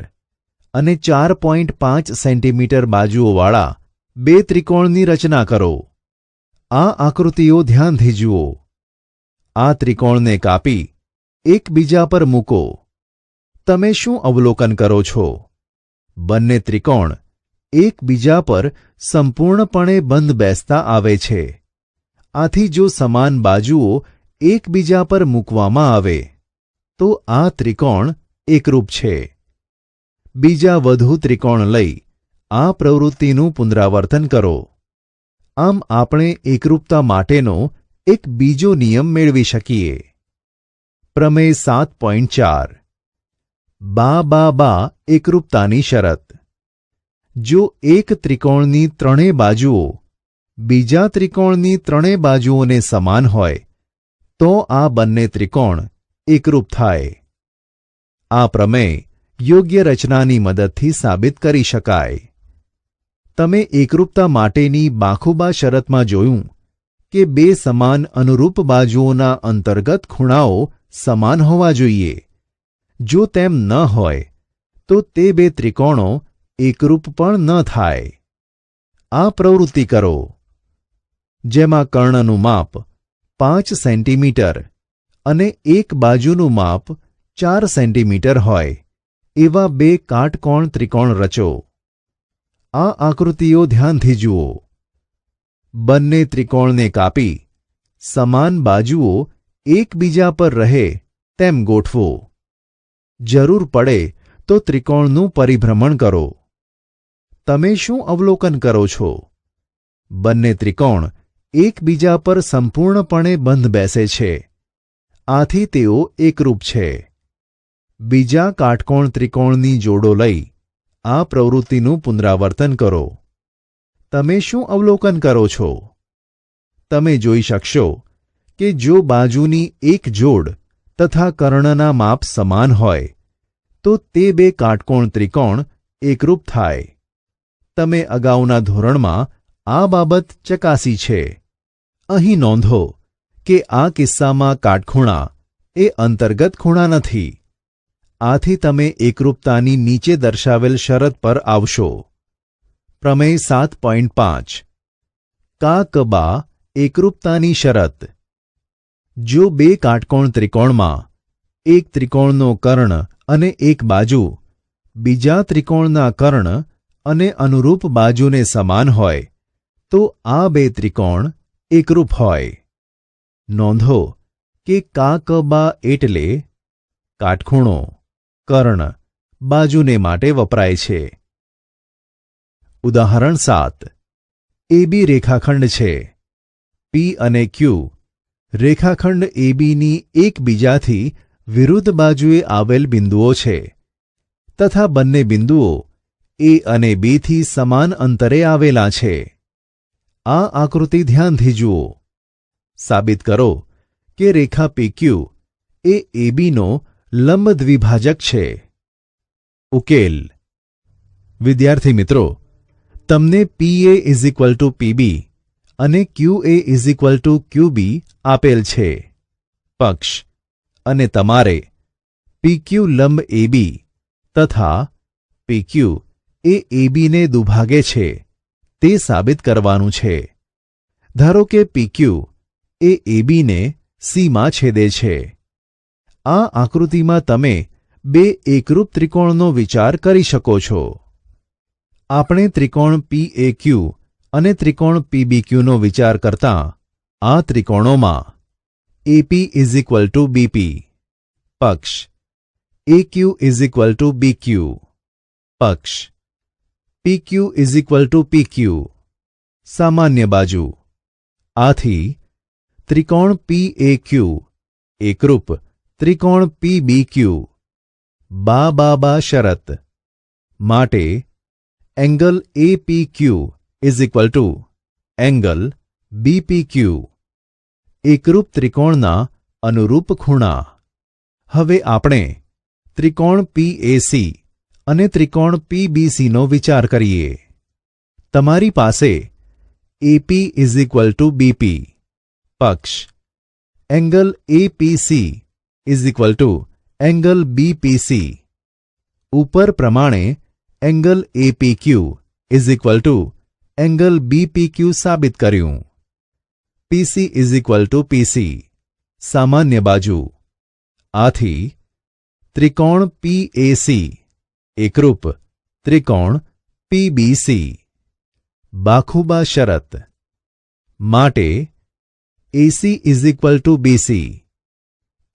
અને 4.5 સેન્ટીમીટર બાજુઓવાળા 2 ત્રિકોણની રચના કરો. આ આકૃતિઓ ધ્યાનથી જુઓ. આ ત્રિકોણને કાપી એકબીજા પર મૂકો. તમે શું અવલોકન કરો છો? બંને ત્રિકોણ એકબીજા પર સંપૂર્ણપણે બંધ બેસતા આવે છે. આથી જો સમાન બાજુઓ એકબીજા પર મૂકવામાં આવે તો આ ત્રિકોણ એકરૂપ છે. બીજા વધુ ત્રિકોણ લઈ આ પ્રવૃત્તિનું પુનરાવર્તન કરો. આમ આપણે એકરૂપતા માટેનો એક બીજો નિયમ મેળવી શકીએ. પ્રમેય 7.4 બા એકરૂપતાની શરત. જો એક ત્રિકોણની ત્રણેય બાજુઓ બીજા ત્રિકોણની ત્રણેય બાજુઓને સમાન હોય તો આ બંને ત્રિકોણ એકરૂપ થાય. આ પ્રમેય યોગ્ય રચનાની મદદથી સાબિત કરી શકાય. તમે એકરૂપતા માટેની બાખુબા શરતમાં જોયું કે બે સમાન અનુરૂપ બાજુઓના અંતર્ગત ખૂણાઓ સમાન હોવા જોઈએ. જો તેમ ન હોય તો તે બે ત્રિકોણો એકરૂપ પણ ન થાય. આ પ્રવૃત્તિ કરો. જેમાં કર્ણનું માપ 5 સેન્ટીમીટર અને એક બાજુનું માપ 4 સેન્ટીમીટર હોય એવા બે કાટકોણ ત્રિકોણ રચો. આ આકૃતિઓ ધ્યાનથી જુઓ. બંને ત્રિકોણને કાપી સમાન બાજુઓ એકબીજા પર રહે તેમ ગોઠવો. જરૂર પડે તો ત્રિકોણનું પરિભ્રમણ કરો. તમે શું અવલોકન કરો છો? બંને ત્રિકોણ એકબીજા પર સંપૂર્ણપણે બંધ બેસે છે. આથી તેઓ એકરૂપ છે. બીજા કાટકોણ ત્રિકોણની જોડો લઈ આ પ્રવૃત્તિનું પુનરાવર્તન કરો. તમે શું અવલોકન કરો છો? તમે જોઈ શકશો કે જો બાજુની એક જોડ તથા કર્ણના માપ સમાન હોય તો તે બે કાટકોણ ત્રિકોણ એકરૂપ થાય. તમે અગાઉના ધોરણમાં આ બાબત ચકાસી છે. અહીં નોંધો કે આ કિસ્સામાં કાટખૂણા એ અંતર્ગત ખૂણા નથી. આથી તમે એકરૂપતાની નીચે દર્શાવેલ શરત પર આવશો. પ્રમેય 7.5 કા એકરૂપતાની શરત. જો બે કાટકોણ ત્રિકોણમાં એક ત્રિકોણનો કર્ણ અને એક બાજુ બીજા ત્રિકોણના કર્ણ અને અનુરૂપ બાજુને સમાન હોય તો આ બે ત્રિકોણ એકરૂપ હોય. નોંધો કે કા એટલે કાટખૂણો, કર્ણ, બાજુને માટે વપરાય છે. ઉદાહરણ 7 એબી રેખાખંડ છે. પી અને ક્યુ રેખાખંડ એબીની એકબીજાથી વિરુદ્ધ બાજુએ આવેલ બિંદુઓ છે તથા બંને બિંદુઓ એ અને બીથી સમાન અંતરે આવેલા છે. આ આકૃતિ ધ્યાનથી જુઓ. સાબિત કરો કે રેખા પીક્યુ એ એબીનો લંબ દ્વિભાજક છે. ઉકેલ. વિદ્યાર્થી મિત્રો, તમને PA PB અને QA QB આપેલ છે. પક્ષ અને તમારે PQ લંબ AB તથા PQ એ ABને દુભાગે છે તે સાબિત કરવાનું છે. ધારો કે PQ એ ABને Cમાં છેદે છે. આ આકૃતિમાં તમે બે એકરૂપ ત્રિકોણનો વિચાર કરી શકો છો. આપણે ત્રિકોણ PAQ અને ત્રિકોણ PBQનો વિચાર કરતાં આ ત્રિકોણોમાં AP BP, પક્ષ AQ BQ, પક્ષ PQ PQ, સામાન્ય બાજુ. આથી ત્રિકોણ PAQ એકરૂપ ત્રિકોણ PBQ. બા શરત માટે એંગલ APQ એંગલ BPQ એકરૂપ ત્રિકોણના અનુરૂપ ખૂણા. હવે આપણે ત્રિકોણ PAC અને ત્રિકોણ પીબીસીનો વિચાર કરીએ. તમારી પાસે એપી = બીપી પક્ષ, એંગલ એપીસી = એંગલ બીપીસી. ઉપર પ્રમાણે એંગલ એપીક્યુ = એંગલ બીપીક્યુ સાબિત કર્યું. પીસી = પીસી, સામાન્ય બાજુ. આથી ત્રિકોણ પીએસી એકરૂપ ત્રિકોણ પીબીસી. બાખુબા શરત માટે એસી = બીસી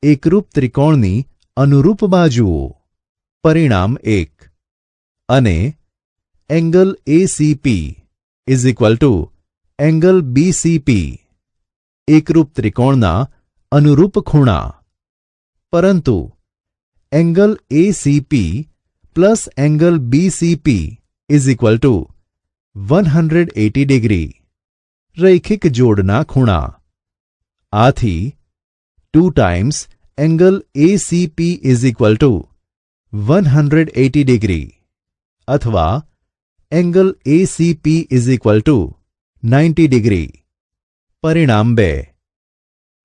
એકરૂપ ત્રિકોણની અનુરૂપ બાજુઓ. પરિણામ 1. અને એંગલ એસીપી = એંગલ બીસીપી એકરૂપ ત્રિકોણના અનુરૂપ ખૂણા. પરંતુ angle ACP plus angle BCP = 180 degree રૈખિક જોડના ખૂણા. આથી 2 ટાઇમ્સ એંગલ એસીપી = 180 ડિગ્રી અથવા એંગલ એસીપી = 90 ડિગ્રી. પરિણામ 2.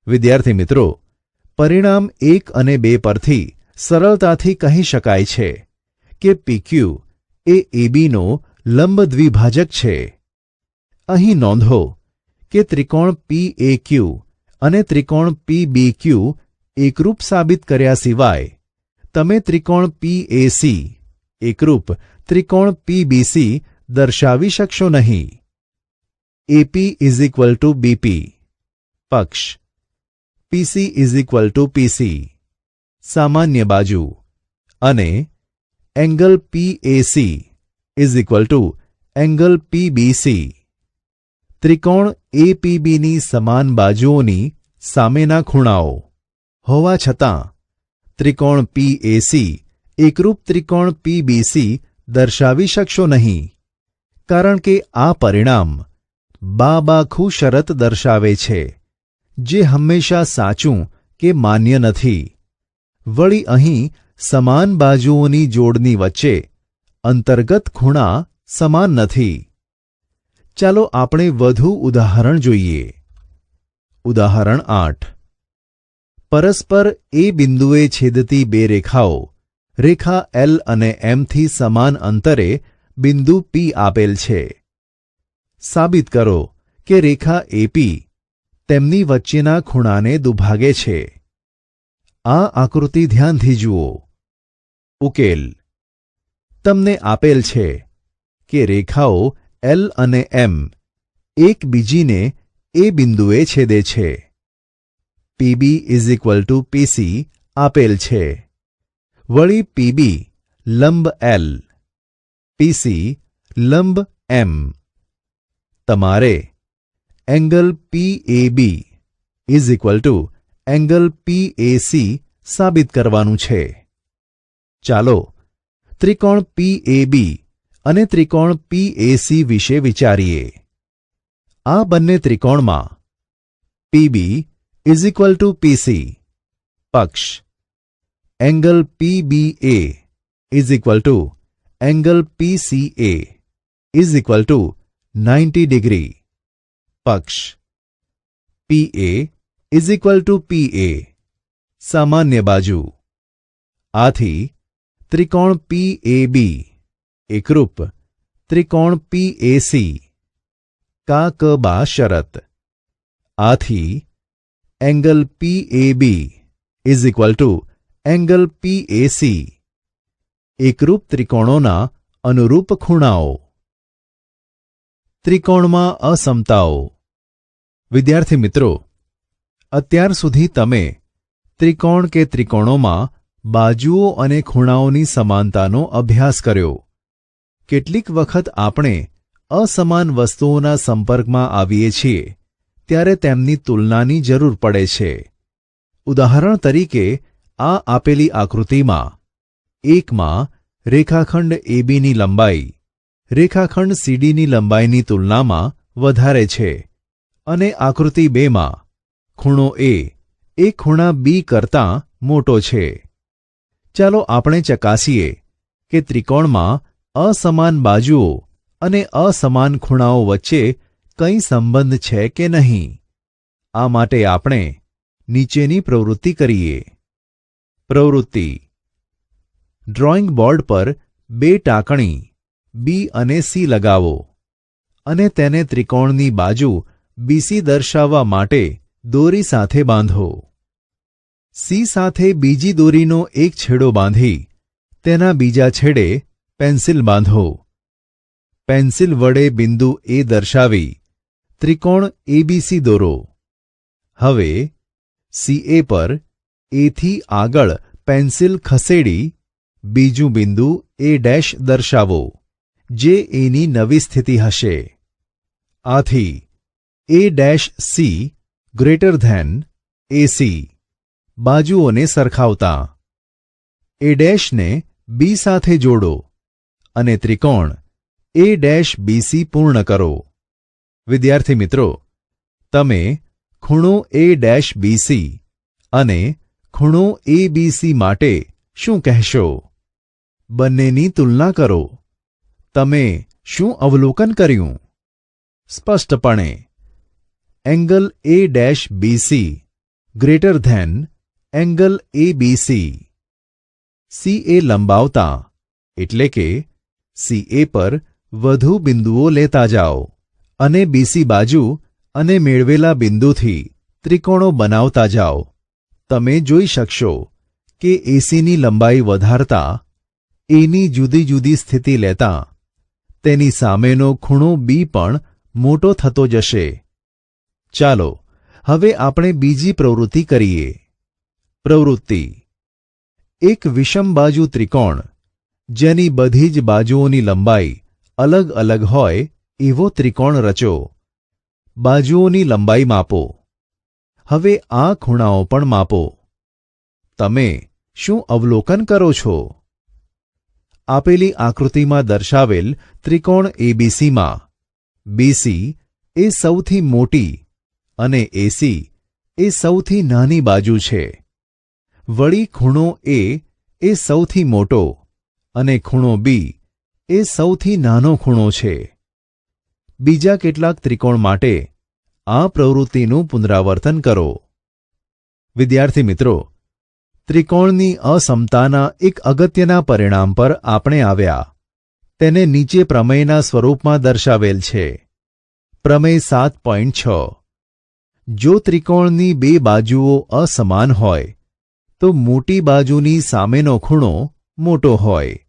વિદ્યાર્થી મિત્રો, પરિણામ 1 અને 2 પરથી સરળતાથી કહી શકાય છે કે પીક્યુ એ એબીનો લંબ દ્વિભાજક છે. અહીં નોંધો કે ત્રિકોણ પીએક્યુ અને ત્રિકોણ પીબીક્યુ એકરૂપ સાબિત કર્યા સિવાય તમે ત્રિકોણ પીએસી એકરૂપ ત્રિકોણ પીબીસી દર્શાવી શકશો નહીં. એપી = બીપી પક્ષ, પીસી = પીસી, સામાન્ય બાજુ. અને એંગલ પીએસી = એંગલ પીબીસી. ત્રિકોણ એપીબીની સમાન બાજુઓની સામેના ખૂણાઓ હોવા છતાં ત્રિકોણ પીએસી એકરૂપ ત્રિકોણ પીબીસી દર્શાવી શકશો નહીં, કારણ કે આ પરિણામ બાખુ શરત દર્શાવે છે, જે હંમેશા સાચું કે માન્ય નથી. વળી અહીં સમાન બાજુઓની જોડની વચ્ચે અંતર્ગત ખૂણા સમાન નથી. ચાલો આપણે વધુ ઉદાહરણ જોઈએ. ઉદાહરણ 8. પરસ્પર એ બિંદુએ છેદતી બે રેખાઓ રેખા એલ અને એમથી સમાન અંતરે બિંદુ પી આપેલ છે. સાબિત કરો કે રેખા એપી તેમની વચ્ચેના ખૂણાને દુભાગે છે. આ આકૃતિ ધ્યાનથી જુઓ. ઉકેલ. તમને આપેલ છે કે રેખાઓ એલ અને એમ એકબીજીને એ બિંદુએ છેદે છે. પીબી = પીસી આપેલ છે. વળી પીબી લંબ એલ, પીસી લંબ એમ. તમારે એંગલ પીએબી = એંગલ પીએસી સાબિત કરવાનું છે. ચાલો ત્રિકોણ પીએબી અને ત્રિકોણ પીએસી વિશે વિચારીએ. આ બંને ત્રિકોણમાં પીબી = પીસી પક્ષ, એંગલ પીબીએ = એંગલ પીસીએ = 90 ડિગ્રી પક્ષ, પીએ = પીએ, સામાન્ય બાજુ. આથી ત્રિકોણ પીએબી એકરૂપ ત્રિકોણ પીએસી. કાકબા શરત. આથી એંગલ પીએબી = એંગલ પીએસી એકરૂપ ત્રિકોણોના અનુરૂપ ખૂણાઓ. ત્રિકોણમાં અસમતાઓ. વિદ્યાર્થી મિત્રો, અત્યાર સુધી તમે ત્રિકોણ કે ત્રિકોણોમાં બાજુઓ અને ખૂણાઓની સમાનતાનો અભ્યાસ કર્યો. કેટલીક વખત આપણે અસમાન વસ્તુઓના સંપર્કમાં આવીએ છીએ ત્યારે તેમની તુલનાની જરૂર પડે છે. ઉદાહરણ તરીકે આ આપેલી આકૃતિમાં 1માં રેખાખંડ એબીની લંબાઈ રેખાખંડ સીડીની લંબાઈની તુલનામાં વધારે છે અને આકૃતિ 2માં ખૂણો એ ખૂણા બી કરતાં મોટો છે. ચાલો આપણે ચકાસીએ કે ત્રિકોણમાં અસમાન બાજુઓ અને અસમાન ખૂણાઓ વચ્ચે કંઈ સંબંધ છે કે નહીં. આ માટે આપણે નીચેની પ્રવૃત્તિ કરીએ. પ્રવૃત્તિ: ડ્રોઈંગ બોર્ડ પર 2 ટાંકણી બી અને સી લગાવો અને તેને ત્રિકોણની બાજુ બીસી દર્શાવવા માટે દોરી સાથે બાંધો. સી સાથે બીજી દોરીનો એક છેડો બાંધી તેના બીજા છેડે પેન્સિલ બાંધો. પેન્સિલ વડે બિંદુ એ દર્શાવી ત્રિકોણ એબીસી દોરો. હવે સીએ પર એથી આગળ પેન્સિલ ખસેડી બીજું બિંદુ એ ડેશ દર્શાવો, જે એની નવી સ્થિતિ હશે. આથી A dash C greater than AC બાજુઓને સરખાવતા એ ડેશને બી સાથે જોડો અને ત્રિકોણ એ ડેશ બીસી પૂર્ણ કરો. વિદ્યાર્થી મિત્રો, તમે ખૂણો એ ડેશ બીસી અને ખૂણો એ બીસી માટે શું કહેશો? બંનેની તુલના કરો. તમે શું અવલોકન કર્યું? સ્પષ્ટપણે angle A dash BC greater than angle A BC. CA લંબાવતા એટલે કે સીએ પર વધુ બિંદુઓ લેતા જાઓ અને બીસી બાજુ અને મેળવેલા બિંદુથી ત્રિકોણો બનાવતા જાઓ. તમે જોઈ શકશો કે એસીની લંબાઈ વધારતા એની જુદી જુદી સ્થિતિ લેતા તેની સામેનો ખૂણો બી પણ મોટો થતો જશે. ચાલો હવે આપણે બીજી પ્રવૃત્તિ કરીએ. પ્રવૃત્તિ: એક વિષમબાજુ ત્રિકોણ જેની બધી જ બાજુઓની લંબાઈ અલગ અલગ હોય એવો ત્રિકોણ રચો. બાજુઓની લંબાઈ માપો. હવે આ ખૂણાઓ પણ માપો. તમે શું અવલોકન કરો છો? આપેલી આકૃતિમાં દર્શાવેલ ત્રિકોણ એબીસીમાં બીસી એ સૌથી મોટી અને એસી એ સૌથી નાની બાજુ છે. વળી ખૂણો એ સૌથી મોટો અને ખૂણો બી એ સૌથી નાનો ખૂણો છે. બીજા કેટલાક ત્રિકોણ માટે આ પ્રવૃત્તિનું પુનરાવર્તન કરો. વિદ્યાર્થી મિત્રો, ત્રિકોણની અસમતાના એક અગત્યના પરિણામ પર આપણે આવ્યા. તેને નીચે પ્રમેયના સ્વરૂપમાં દર્શાવેલ છે. પ્રમેય 7.6: જો ત્રિકોણની 2 બાજુઓ અસમાન હોય તો મોટી બાજુની સામેનો ખૂણો મોટો હોય.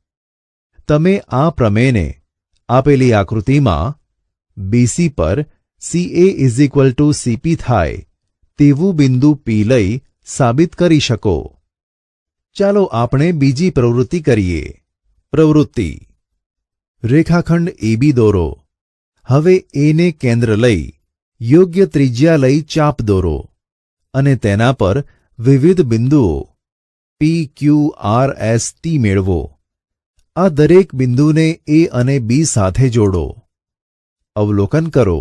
તમે આ પ્રમેયને આપેલી આકૃતિમાં બીસી પર CA CP થાય તેવું બિંદુ P લઈ સાબિત કરી શકો. ચાલો આપણે બીજી પ્રવૃત્તિ કરીએ. પ્રવૃત્તિ: રેખાખંડ AB દોરો. હવે એને કેન્દ્ર લઈ યોગ્ય ત્રિજ્યા લઈ ચાપ દોરો અને તેના પર વિવિધ બિંદુઓ P, Q, R, S, T મેળવો. આ દરેક બિંદુને A અને B સાથે જોડો. અવલોકન કરો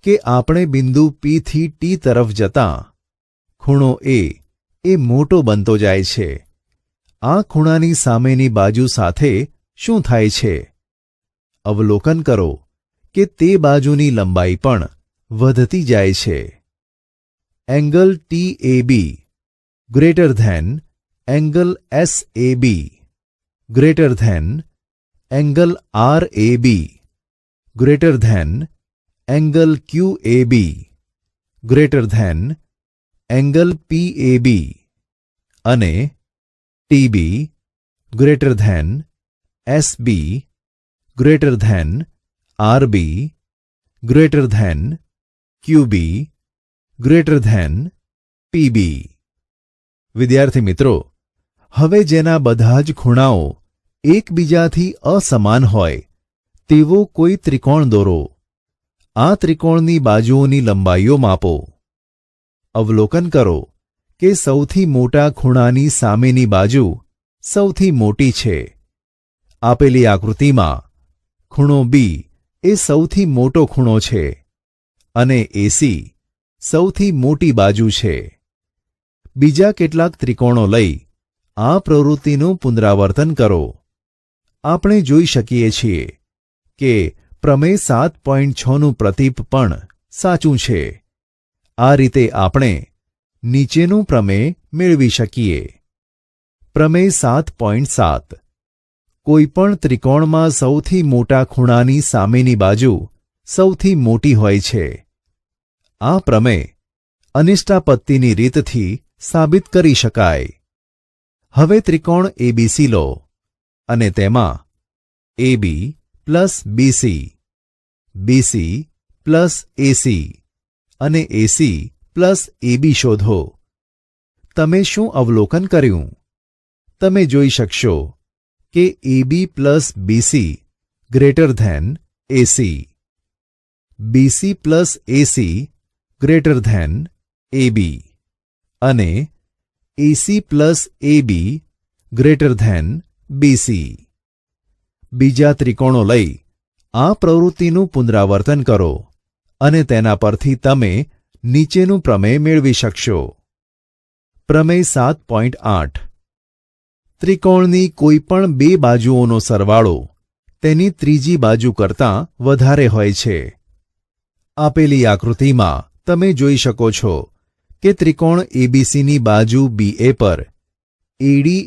કે આપણે બિંદુ P થી T તરફ જતાં ખૂણો એ મોટો બનતો જાય છે. આ ખૂણાની સામેની બાજુ સાથે શું થાય છે? અવલોકન કરો કે તે બાજુની લંબાઈ પણ વધતી જાય છે. Angle TAB greater than angle SAB greater than angle RAB greater than angle QAB greater than angle PAB અને TB greater than SB greater than RB greater than QB greater than PB. વિદ્યાર્થી મિત્રો, હવે જેના બધા જ ખૂણાઓ એકબીજાથી અસમાન હોય તેવો કોઈ ત્રિકોણ દોરો. આ ત્રિકોણની બાજુઓની લંબાઈઓ માપો. અવલોકન કરો કે સૌથી મોટા ખૂણાની સામેની બાજુ સૌથી મોટી છે. આપેલી આકૃતિમાં ખૂણો બી એ સૌથી મોટો ખૂણો છે અને એસી સૌથી મોટી બાજુ છે. બીજા કેટલાક ત્રિકોણો લઈ આ પ્રવૃત્તિનું પુનરાવર્તન કરો. આપણે જોઈ શકીએ છીએ કે પ્રમેય 7.6નું પ્રતીપ પણ સાચું છે. આ રીતે આપણે નીચેનું પ્રમેય મેળવી શકીએ. પ્રમેય 7.7 કોઈપણ ત્રિકોણમાં સૌથી મોટા ખૂણાની સામેની બાજુ સૌથી મોટી હોય છે. આ પ્રમેય અનિષ્ટાપત્તિની રીતથી સાબિત કરી શકાય. હવે ત્રિકોણ એબીસી લો અને તેમાં AB plus BC, BC plus AC અને એસી પ્લસ એબી શોધો. તમે શું અવલોકન કર્યું? તમે જોઈ શકશો કે AB plus BC greater than AC, BC plus AC greater than AB અને AC plus AB greater than BC. બીજા ત્રિકોણો લઈ આ પ્રવૃત્તિનું પુનરાવર્તન કરો અને તેના પરથી તમે નીચેનું પ્રમેય મેળવી શકશો. પ્રમેય 7.8 ત્રિકોણની કોઈપણ બે બાજુઓનો સરવાળો તેની ત્રીજી બાજુ કરતાં વધારે હોય છે. આપેલી આકૃતિમાં તમે જોઈ શકો છો કે ત્રિકોણ એબીસીની બાજુ બીએ પર એડી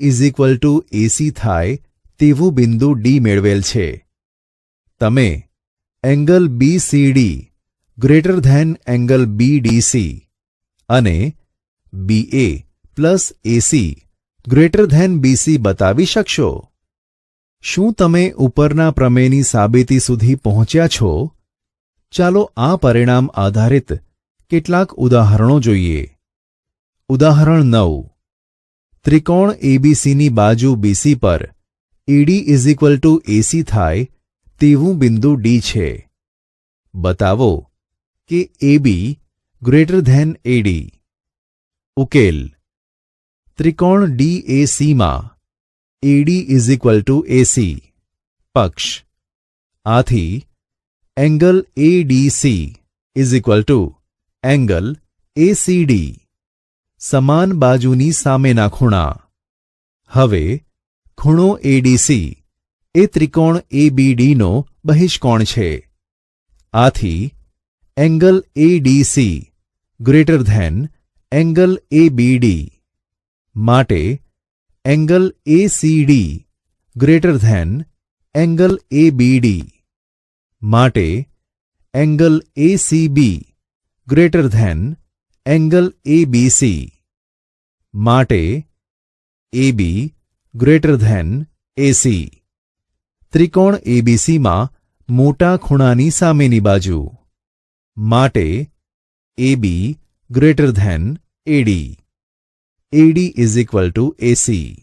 એસી થાય તેવું બિંદુ ડી મેળવેલ છે. તમે angle BCD greater than angle BDC અને BA plus AC greater than BC બતાવી શકશો. શું તમે ઉપરના પ્રમેયની સાબિતી સુધી પહોંચ્યા છો? ચાલો આ પરિણામ આધારિત કેટલાક ઉદાહરણો જોઈએ. ઉદાહરણ 9 ત્રિકોણ એબીસીની બાજુ બીસી પર એડી એસી થાય તેવું બિંદુ ડી છે. બતાવો કે એબી ગ્રેટર ધેન એડી. ઉકેલ ત્રિકોણ ડીએસીમાં એડી એસી પક્ષ. આથી એંગલ એડીસી એંગલ એસીડી સમાન બાજુની સામેના ખૂણા. હવે ખૂણો એડીસી એ ત્રિકોણ એબીડીનો બહિષ્કોણ છે. આથી angle ADC greater than angle ABD માટે angle ACD greater than angle ABD માટે angle ACB greater than angle ABC માટે એબી ગ્રેટર ધેન એસી. ત્રિકોણ એબીસીમાં મોટા ખૂણાની સામેની બાજુ માટે એબી ગ્રેટર ધેન એડી. એડી એસી